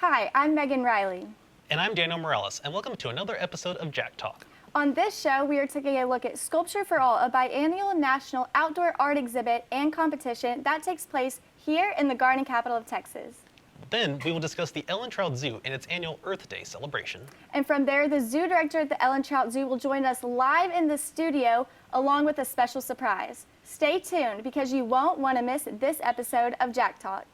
Hi, I'm Megan Riley. And I'm Daniel Morales, and welcome to another episode of Jack Talk. On this show, we are taking a look at Sculpture for All, a biannual national outdoor art exhibit and competition that takes place here in the garden capital of Texas. Then we will discuss the Ellen Trout Zoo and its annual Earth Day celebration. And from there, the zoo director at the Ellen Trout Zoo will join us live in the studio along with a special surprise. Stay tuned because you won't want to miss this episode of Jack Talk.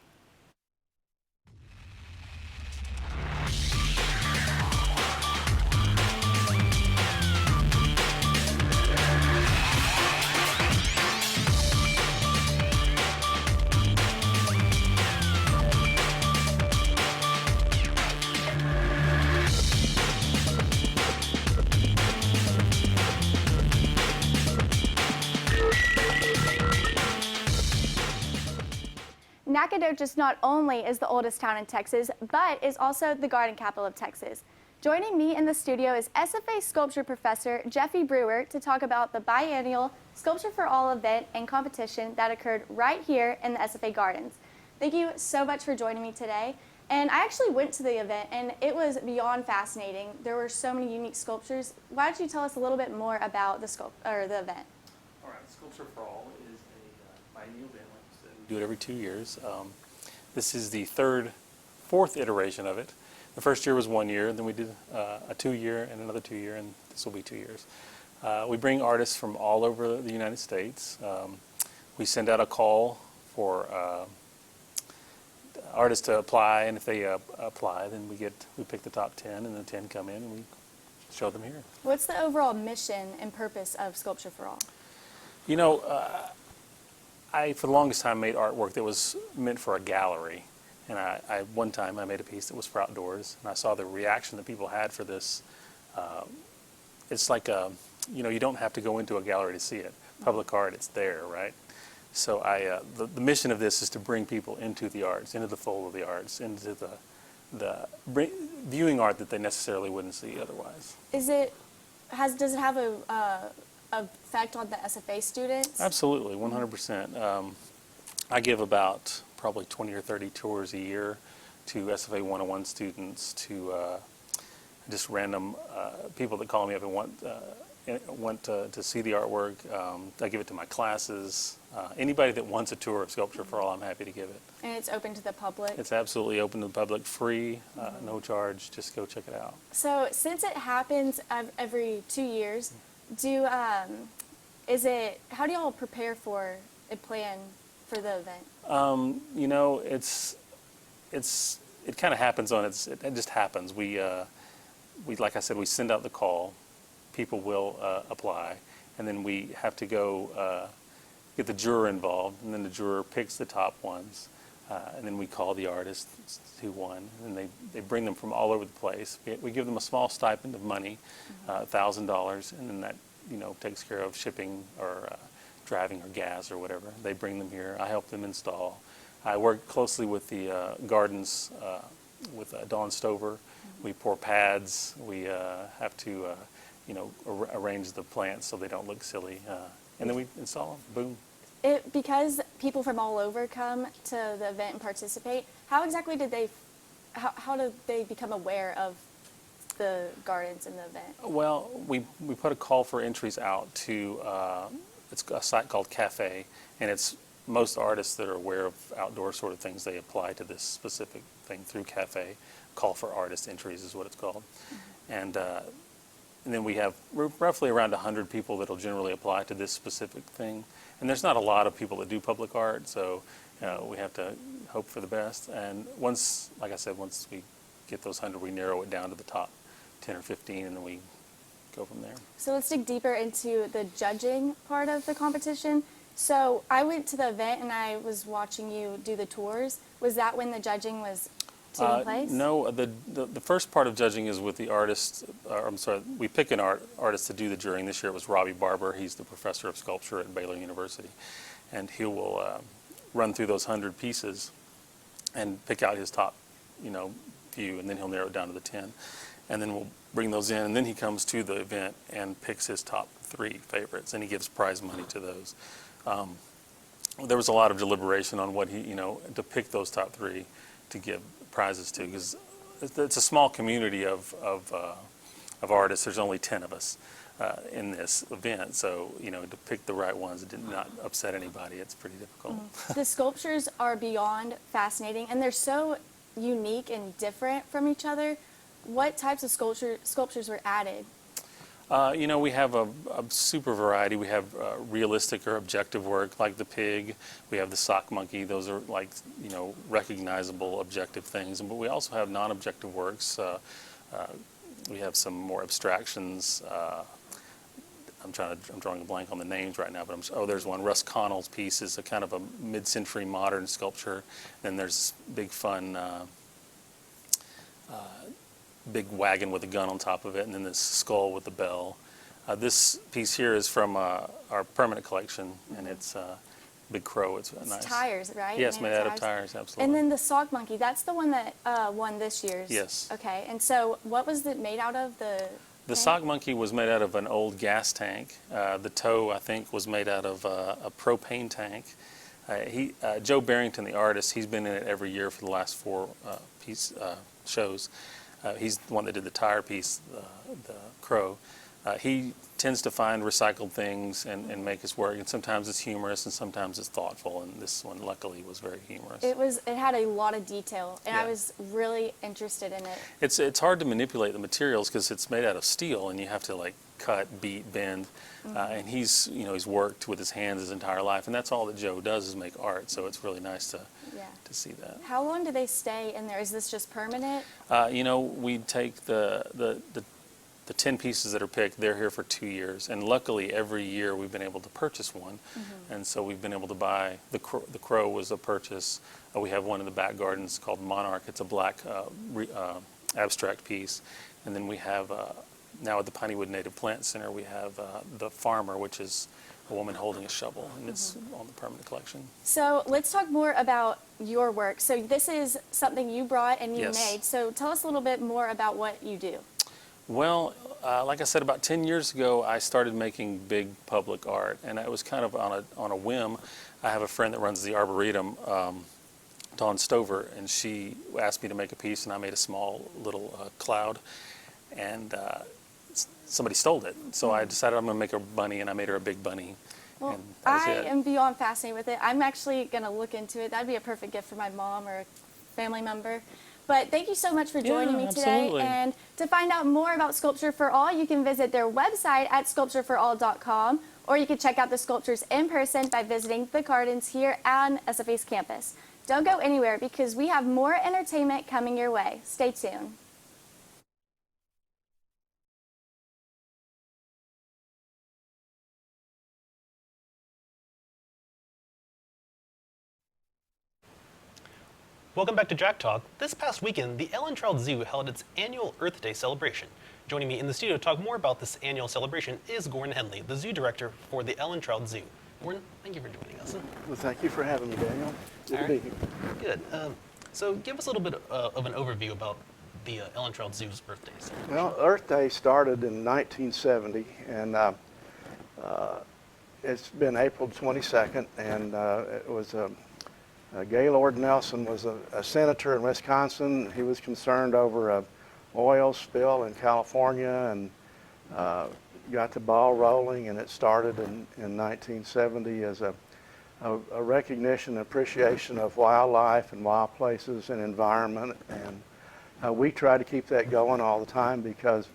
Nacogdoches not only is the oldest town in Texas, but is also the garden capital of Texas. Joining me in the studio is SFA sculpture professor Jeffy Brewer to talk about the biennial Sculpture for All event and competition that occurred right here in the SFA Gardens. Thank you so much for joining me today. And I actually went to the event and it was beyond fascinating. There were so many unique sculptures. Why don't you tell us a little bit more about the event? All right, Sculpture for All is a biennial event. We do it every 2 years. This is the fourth iteration of it. The first year was 1 year, then we did a 2-year and another 2-year, and this will be 2 years. We bring artists from all over the United States. We send out a call for artists to apply, and if they apply, then we pick the top 10, and the 10 come in, and we show them here. What's the overall mission and purpose of Sculpture for All? You know, I, for the longest time, made artwork that was meant for a gallery. And one time I made a piece that was for outdoors, and I saw the reaction that people had for this. It's like, you don't have to go into a gallery to see it. Public art, it's there, right? So the mission of this is to bring people into the arts, into the fold of the arts, into the viewing art that they necessarily wouldn't see otherwise. Does it have a effect on the SFA students? Absolutely, 100%. I give about probably 20 or 30 tours a year to SFA 101 students, to just random people that call me up and want to see the artwork. I give it to my classes. Anybody that wants a tour of Sculpture for All, I'm happy to give it. And it's open to the public? It's absolutely open to the public, free, no charge. Just go check it out. So since it happens every 2 years, how do y'all prepare for a plan for the event? It kind of happens it just happens. We like I said, we send out the call, people will apply, and then we have to go get the juror involved, and then the juror picks the top ones, and then we call the artists who won, and they bring them from all over the place. We give them a small stipend of money, $1,000, and then that takes care of shipping or driving or gas or whatever. They bring them here. I help them install. I work closely with the gardens with Dawn Stover. We pour pads. We have to arrange the plants so they don't look silly, and then we install them. Boom. Because people from all over come to the event and participate, how exactly how did they become aware of the gardens and the event? Well, we put a call for entries out to it's a site called Cafe, and it's most artists that are aware of outdoor sort of things, they apply to this specific thing through Cafe. Call for artist entries is what it's called. And then we have roughly around 100 people that will generally apply to this specific thing. And there's not a lot of people that do public art, so we have to hope for the best. And like I said, once we get those 100, we narrow it down to the top 10 or 15, and then we go from there. So let's dig deeper into the judging part of the competition. So I went to the event and I was watching you do the tours. Was that when the judging was taking place? No, the first part of judging is with the artist. We pick an artist to do the juring. This year it was Robbie Barber. He's the professor of sculpture at Baylor University, and he will run through those 100 pieces and pick out his top, few, and then he'll narrow it down to the 10. And then we'll bring those in, and then he comes to the event and picks his top 3 favorites, and he gives prize money to those. There was a lot of deliberation on what to pick those top 3 to give prizes to, because it's a small community of artists. There's only 10 of us in this event, so to pick the right ones did not upset anybody. It's pretty difficult. The sculptures are beyond fascinating, and they're so unique and different from each other. What types of sculptures were added? We have a super variety. We have realistic or objective work like the pig. We have the sock monkey. Those are like, recognizable objective things. But we also have non-objective works. We have some more abstractions. I'm drawing a blank on the names right now, but there's one. Russ Connell's piece is a kind of a mid-century modern sculpture. Then there's big fun big wagon with a gun on top of it, and then this skull with the bell. This piece here is from our permanent collection, and it's big crow. It's nice. Tires, right? Yes, made out of tires, absolutely. And then the sock monkey, that's the one that won this year's. Yes. Okay, and so what was it made out of? The sock monkey was made out of an old gas tank. The toe, I think, was made out of a propane tank. Joe Barrington, the artist, he's been in it every year for the last 4 shows. He's the one that did the tire piece, the crow. He tends to find recycled things and make his work, and sometimes it's humorous and sometimes it's thoughtful, and this one luckily was very humorous. It had a lot of detail, and Yeah. I was really interested in it. It's hard to manipulate the materials because it's made out of steel, and you have to like cut, beat, bend, and he's worked with his hands his entire life, and that's all that Joe does is make art, so it's really nice to see that. How long do they stay in there? Is this just permanent? We take the 10 pieces that are picked, they're here for 2 years. And luckily, every year we've been able to purchase one. And so we've been able to buy, the crow was a purchase. We have one in the back gardens called Monarch. It's a black abstract piece. And then we have, now at the Pineywood Native Plant Center, we have the Farmer, which is a woman holding a shovel, and it's on the permanent collection. So let's talk more about your work. So this is something you brought and you Yes. made. So tell us a little bit more about what you do. Well, like I said, about 10 years ago, I started making big public art, and it was kind of on a whim. I have a friend that runs the Arboretum, Dawn Stover, and she asked me to make a piece, and I made a small little cloud, and somebody stole it. So I decided I'm going to make a bunny, and I made her a big bunny. Well, And that was I it. am beyond fascinated with it. I'm actually going to look into it. That'd be a perfect gift for my mom or a family member. But thank you so much for joining me today. Absolutely. And to find out more about Sculpture for All, you can visit their website at sculptureforall.com, or you can check out the sculptures in person by visiting the gardens here on SFA's campus. Don't go anywhere because we have more entertainment coming your way. Stay tuned. Welcome back to Jack Talk. This past weekend, the Ellen Trout Zoo held its annual Earth Day celebration. Joining me in the studio to talk more about this annual celebration is Gordon Henley, the zoo director for the Ellen Trout Zoo. Gordon, thank you for joining us. Well, thank you for having me, Daniel. Good to be here. Good. So give us a little bit of an overview about the Ellen Trout Zoo's Earth Day celebration. Well, Earth Day started in 1970, and it's been April 22nd, and it was Gaylord Nelson was a senator in Wisconsin. He was concerned over a oil spill in California and got the ball rolling, and it started in 1970 as a recognition and appreciation of wildlife and wild places and environment. And we try to keep that going all the time because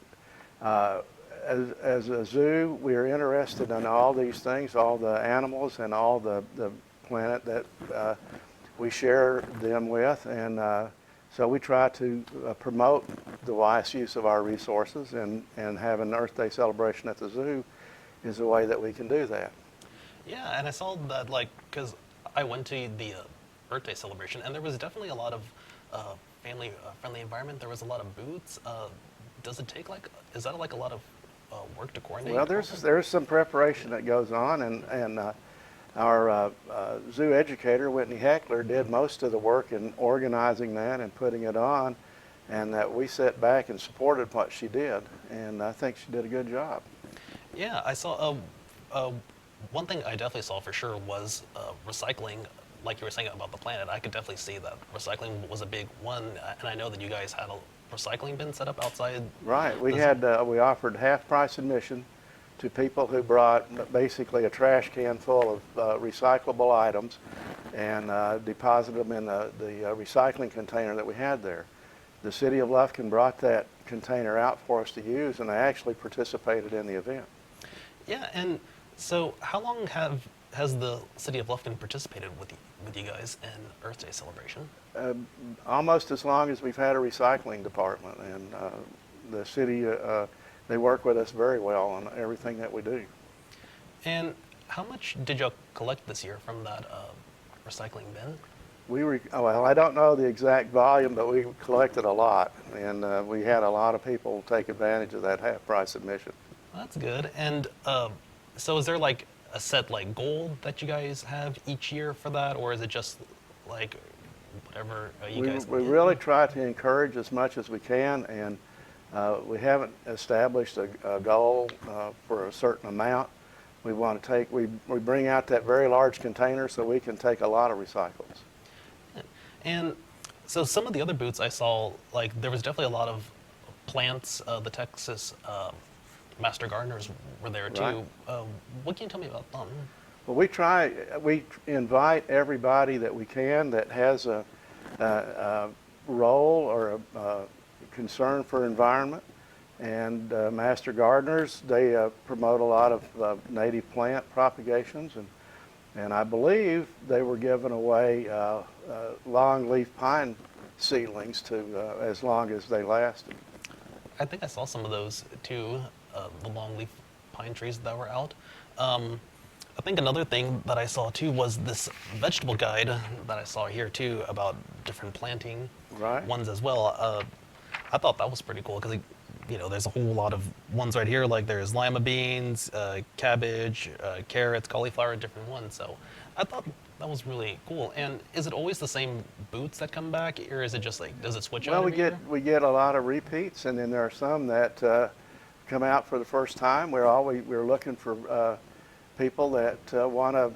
as a zoo, we are interested in all these things, all the animals and all the planet that we share them with, and so we try to promote the wise use of our resources, and having an Earth Day celebration at the zoo is a way that we can do that. Yeah, and I saw that, because I went to the Earth Day celebration, and there was definitely a lot of family-friendly environment. There was a lot of booths. Does it take, is that a lot of work to coordinate? Well, there's some preparation that goes on, and our zoo educator, Whitney Heckler, did most of the work in organizing that and putting it on, and that we sat back and supported what she did, and I think she did a good job. Yeah, I saw, one thing I definitely saw for sure was recycling. Like you were saying about the planet, I could definitely see that recycling was a big one, and I know that you guys had recycling bin set up outside? Right. We the- had we offered half-price admission to people who brought basically a trash can full of recyclable items and deposited them in the recycling container that we had there. The city of Lufkin brought that container out for us to use, and I actually participated in the event. Yeah, and so how long has the city of Lufkin participated with you guys in Earth Day celebration? Almost as long as we've had a recycling department, and the city, they work with us very well on everything that we do. And how much did you collect this year from that recycling bin? Well, I don't know the exact volume, but we collected a lot, and we had a lot of people take advantage of that half-price admission. That's good. And so is there like a set like goal that you guys have each year for that, or is it just like whatever you guys We can get? really try to encourage as much as we can, and we haven't established a goal for a certain amount. We want to take, we bring out that very large container so we can take a lot of recycles. And so some of the other booths I saw, like there was definitely a lot of plants. The Texas Master Gardeners were there too. Right. What can you tell me about them? Well, we invite everybody that we can that has a role or a concern for environment. And Master Gardeners, they promote a lot of native plant propagations, and I believe they were giving away longleaf pine seedlings to as long as they lasted. I think I saw some of those too, the longleaf pine trees that were out. I think another thing that I saw too was this vegetable guide that I saw here too about different planting ones as well. I thought that was pretty cool because there's a whole lot of ones right here. Like there's lima beans, cabbage, carrots, cauliflower, different ones. So I thought that was really cool. And is it always the same boots that come back, or is it just like, does it switch out? Well, every year? we get a lot of repeats, and then there are some that come out for the first time. We're looking for people that want to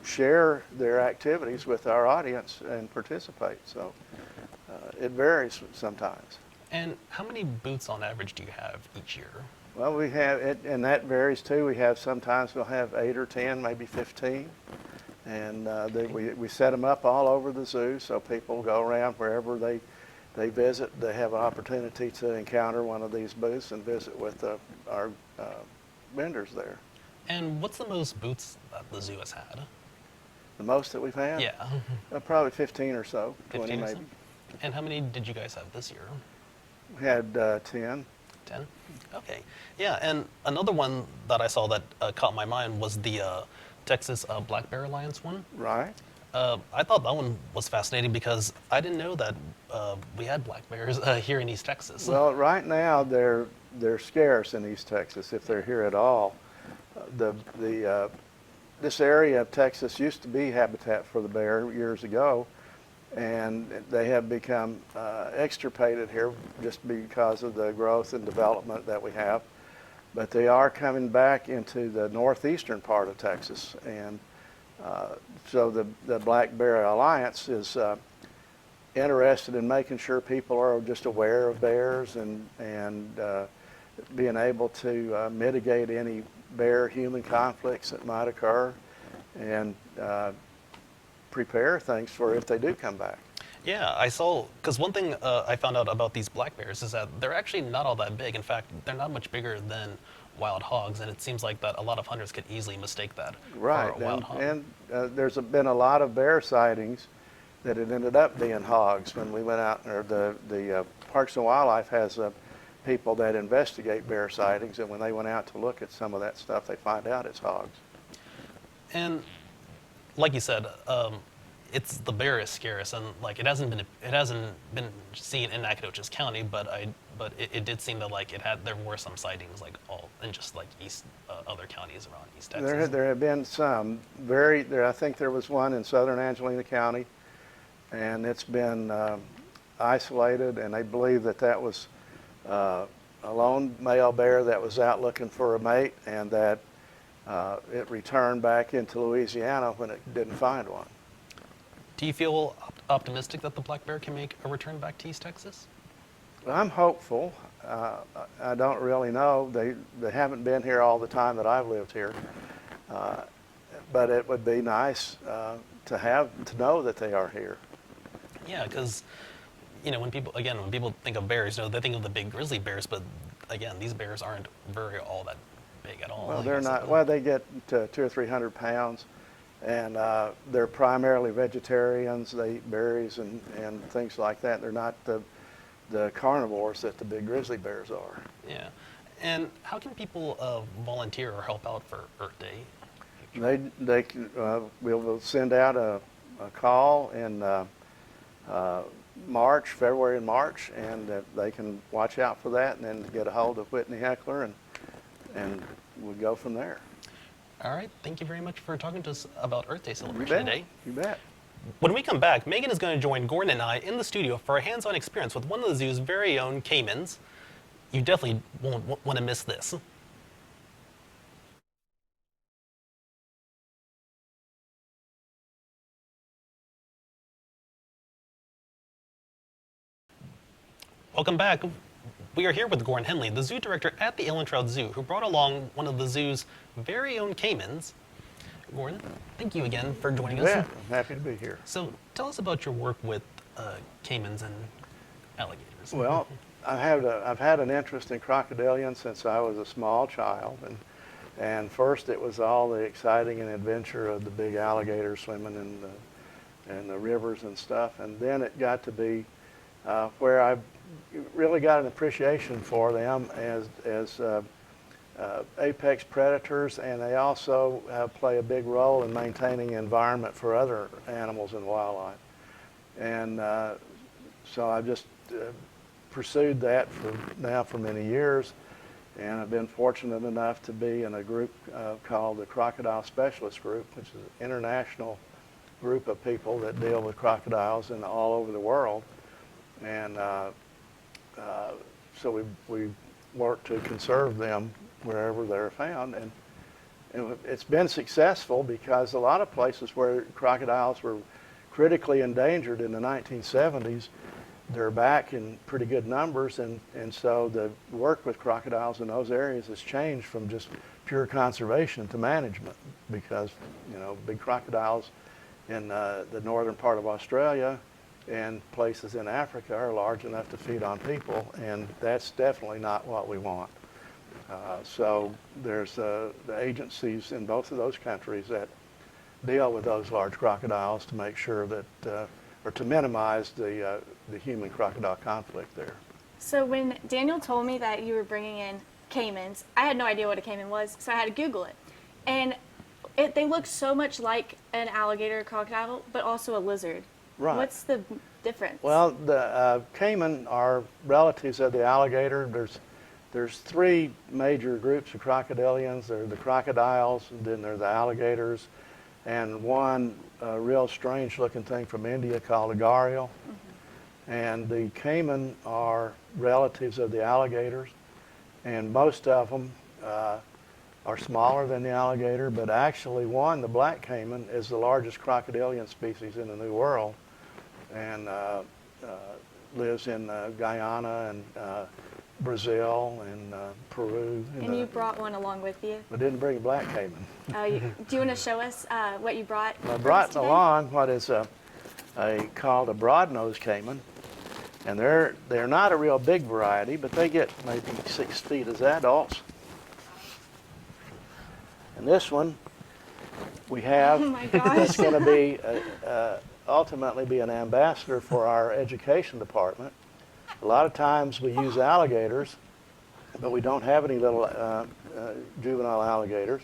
share their activities with our audience and participate. So it varies sometimes. And how many booths on average do you have each year? Well, we have it, and that varies too. We have sometimes we'll have 8 or 10, maybe 15, and we set them up all over the zoo so people go around wherever they visit. They have an opportunity to encounter one of these booths and visit with our vendors there. And what's the most booths that the zoo has had? The most that we've had? Yeah. Probably 15 or so, 20 15 or so? maybe. And how many did you guys have this year? We had 10. 10? Okay. Yeah, and another one that I saw that caught my mind was the Texas Black Bear Alliance one. Right. I thought that one was fascinating because I didn't know that we had black bears here in East Texas. Well, right now they're scarce in East Texas if they're here at all. This area of Texas used to be habitat for the bear years ago, and they have become extirpated here just because of the growth and development that we have. But they are coming back into the northeastern part of Texas, and so the Black Bear Alliance is interested in making sure people are just aware of bears and being able to mitigate any bear-human conflicts that might occur and prepare things for if they do come back. Yeah, I saw, because one thing I found out about these black bears is that they're actually not all that big. In fact, they're not much bigger than wild hogs, and it seems like that a lot of hunters could easily mistake that Right, for a wild hog. and there's been a lot of bear sightings that it ended up being hogs when we went out, or the Parks and Wildlife has people that investigate bear sightings, and when they went out to look at some of that stuff, they find out it's hogs. And like you said, it's the bear is scarce, and like it hasn't been seen in Nacogdoches County, but it did seem that like there were some sightings like all in just like other counties around East Texas. There have been some I think there was one in southern Angelina County, and it's been isolated, and they believe that was a lone male bear that was out looking for a mate, and that it returned back into Louisiana when it didn't find one. Do you feel optimistic that the black bear can make a return back to East Texas? I'm hopeful. I don't really know. They haven't been here all the time that I've lived here, but it would be nice to know that they are here. Yeah, because when people think of bears, they think of the big grizzly bears, but again, these bears aren't very all that big at all. Well, I they're guess. not. Well, they get to 200 or 300 pounds, and they're primarily vegetarians. They eat berries and things like that. They're not the carnivores that the big grizzly bears are. Yeah, and how can people volunteer or help out for Earth Day? We'll send out a call in February and March, and they can watch out for that, and then get a hold of Whitney Heckler, and we'll go from there. All right, thank you very much for talking to us about Earth Day You celebration bet. today. You bet. When we come back, Megan is going to join Gordon and I in the studio for a hands-on experience with one of the zoo's very own caimans. You definitely won't want to miss this. Welcome back. We are here with Gordon Henley, the zoo director at the Ellen Trout Zoo, who brought along one of the zoo's very own caimans. Gordon, thank you again for joining us. Yeah, I'm happy to be here. So tell us about your work with caimans and alligators. Well, I've had an interest in crocodilians since I was a small child, and first it was all the exciting and adventure of the big alligators swimming in the rivers and stuff, and then it got to be where I really got an appreciation for them as apex predators, and they also play a big role in maintaining the environment for other animals and wildlife. And so I've just pursued that for many years, and I've been fortunate enough to be in a group called the Crocodile Specialist Group, which is an international group of people that deal with crocodiles all over the world. And so we work to conserve them wherever they're found, and it's been successful because a lot of places where crocodiles were critically endangered in the 1970s, they're back in pretty good numbers, and so the work with crocodiles in those areas has changed from just pure conservation to management, because big crocodiles in the northern part of Australia and places in Africa are large enough to feed on people, and that's definitely not what we want. So there's the agencies in both of those countries that deal with those large crocodiles to make sure that, or to minimize the human crocodile conflict there. So when Daniel told me that you were bringing in caimans, I had no idea what a caiman was, so I had to Google it. And they look so much like an alligator or crocodile, but also a lizard. Right. What's the difference? Well, the caiman are relatives of the alligator. There's three major groups of crocodilians. There are the crocodiles, and then there are the alligators, and one real strange-looking thing from India called a gharial. Mm-hmm. And the caiman are relatives of the alligators, and most of them are smaller than the alligator, but actually the black caiman, is the largest crocodilian species in the New World, and lives in Guyana and Brazil and Peru. And you brought one along with you? I didn't bring a black caiman. Do you want to show us what you brought? I brought along what is called a broad-nosed caiman, and they're not a real big variety, but they get maybe 6 feet as adults. And this one we have, oh my gosh, that's going to be ultimately be an ambassador for our education department. A lot of times we use alligators, but we don't have any little juvenile alligators.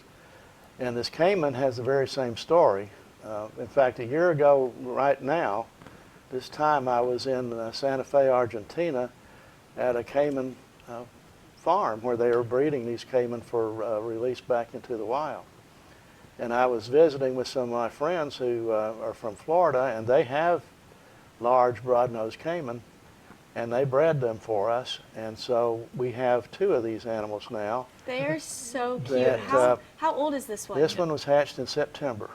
And this caiman has the very same story. In fact, a year ago right now, this time I was in Santa Fe, Argentina, at a caiman farm where they were breeding these caiman for release back into the wild. And I was visiting with some of my friends who are from Florida, and they have large broad-nosed caiman, and they bred them for us. And so we have 2 of these animals now. They are so cute. How old is this one? This one was hatched in September.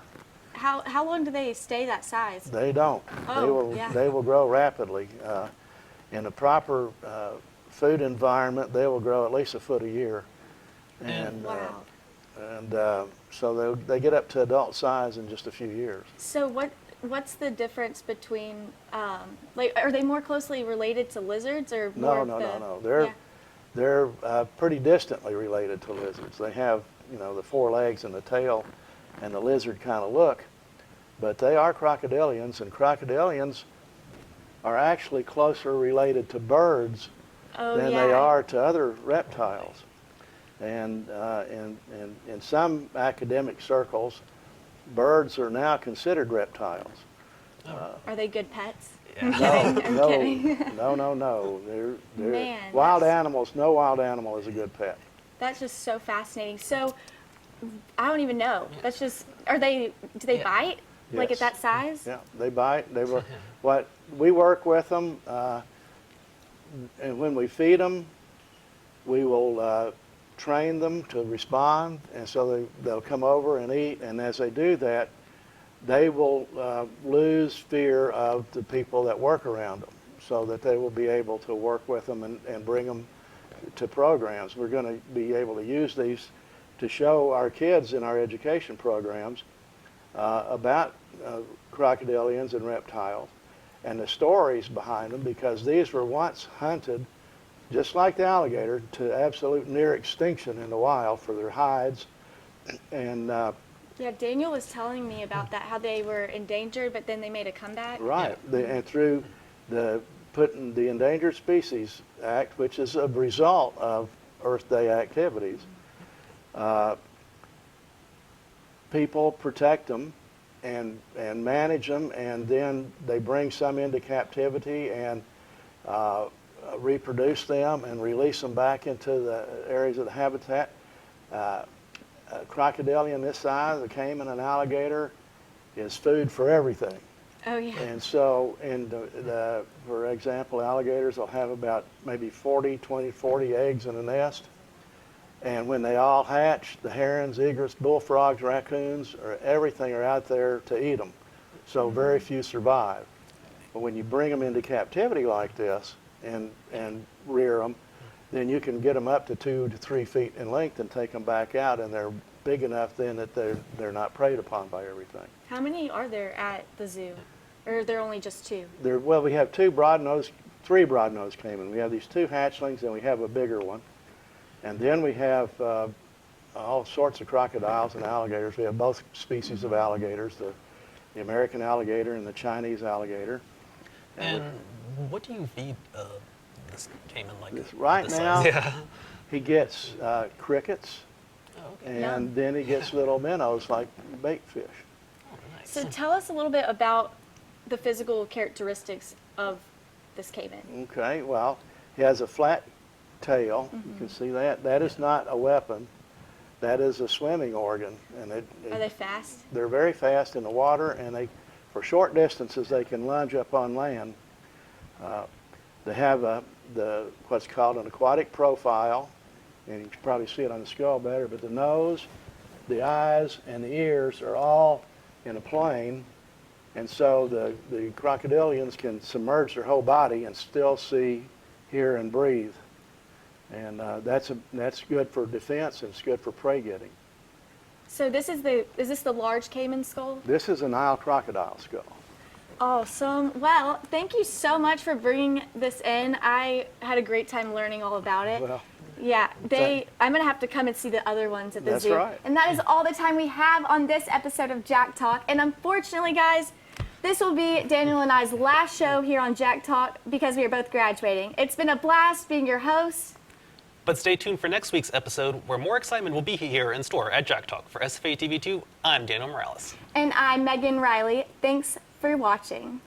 How long do they stay that size? They don't. Oh, yeah. They will grow rapidly. in a proper food environment, they will grow at least a foot a year. And, Wow. So they get up to adult size in just a few years. So what's the difference between, like, are they more closely related to lizards or more No, of the, no, no, no. They're pretty distantly related to lizards. They have, the 4 legs and the tail and the lizard kind of look, but they are crocodilians, and crocodilians are actually closer related to birds Oh, than yeah. they are to other reptiles. And in some academic circles, birds are now considered reptiles. Are they good pets? Yeah. No, I'm kidding. no. They're Man, wild that's- animals. No wild animal is a good pet. That's just so fascinating. So I don't even know. That's just, do they Yeah. bite? Like at Yes. that size? Yeah, they bite. What we work with them, and when we feed them, we will train them to respond, and so they'll come over and eat. And as they do that, they will lose fear of the people that work around them, so that they will be able to work with them and bring them to programs. We're going to be able to use these to show our kids in our education programs about crocodilians and reptiles and the stories behind them, because these were once hunted just like the alligator to absolute near extinction in the wild for their hides. And Yeah, Daniel was telling me about that, how they were endangered, but then they made a comeback. right, and through putting the Endangered Species Act, which is a result of Earth Day activities, people protect them and manage them, and then they bring some into captivity and reproduce them and release them back into the areas of the habitat. A crocodilian this size, a caiman, an alligator, is food for everything. Oh, yeah. And so, for example, alligators will have about maybe 40 eggs in a nest. And when they all hatch, the herons, egrets, bullfrogs, raccoons, or everything are out there to eat them. So very few survive. But when you bring them into captivity like this and rear them, then you can get them up to 2 to 3 feet in length and take them back out, and they're big enough then that they're not preyed upon by everything. How many are there at the zoo? Or are there only just 2? Well, we have 3 broad-nosed caiman. We have these 2 hatchlings, and we have a bigger one. And then we have all sorts of crocodiles and alligators. We have both species of alligators, the American alligator and the Chinese alligator. And what do you feed this caiman like? Right this now, size? Yeah. he gets crickets, Oh, okay. and then he gets little minnows like bait fish. Oh, nice. So tell us a little bit about the physical characteristics of this caiman. Okay, well, he has a flat tail. You can see that. That is not a weapon. That is a swimming organ. And Are they fast? they're very fast in the water, and for short distances, they can lunge up on land. They have what's called an aquatic profile, and you can probably see it on the skull better, but the nose, the eyes, and the ears are all in a plane, and so the crocodilians can submerge their whole body and still see, hear, and breathe. And that's good for defense, and it's good for prey getting. So is this the large caiman skull? This is a Nile crocodile skull. Awesome. Well, thank you so much for bringing this in. I had a great time learning all about it. Well, Yeah, I'm going to have to come and see the other ones at the That's zoo. right. And that is all the time we have on this episode of Jack Talk. And unfortunately, guys, this will be Daniel and I's last show here on Jack Talk because we are both graduating. It's been a blast being your host. But stay tuned for next week's episode, where more excitement will be here in store at Jack Talk. For SFATV2, I'm Daniel Morales. And I'm Megan Riley. Thanks for watching.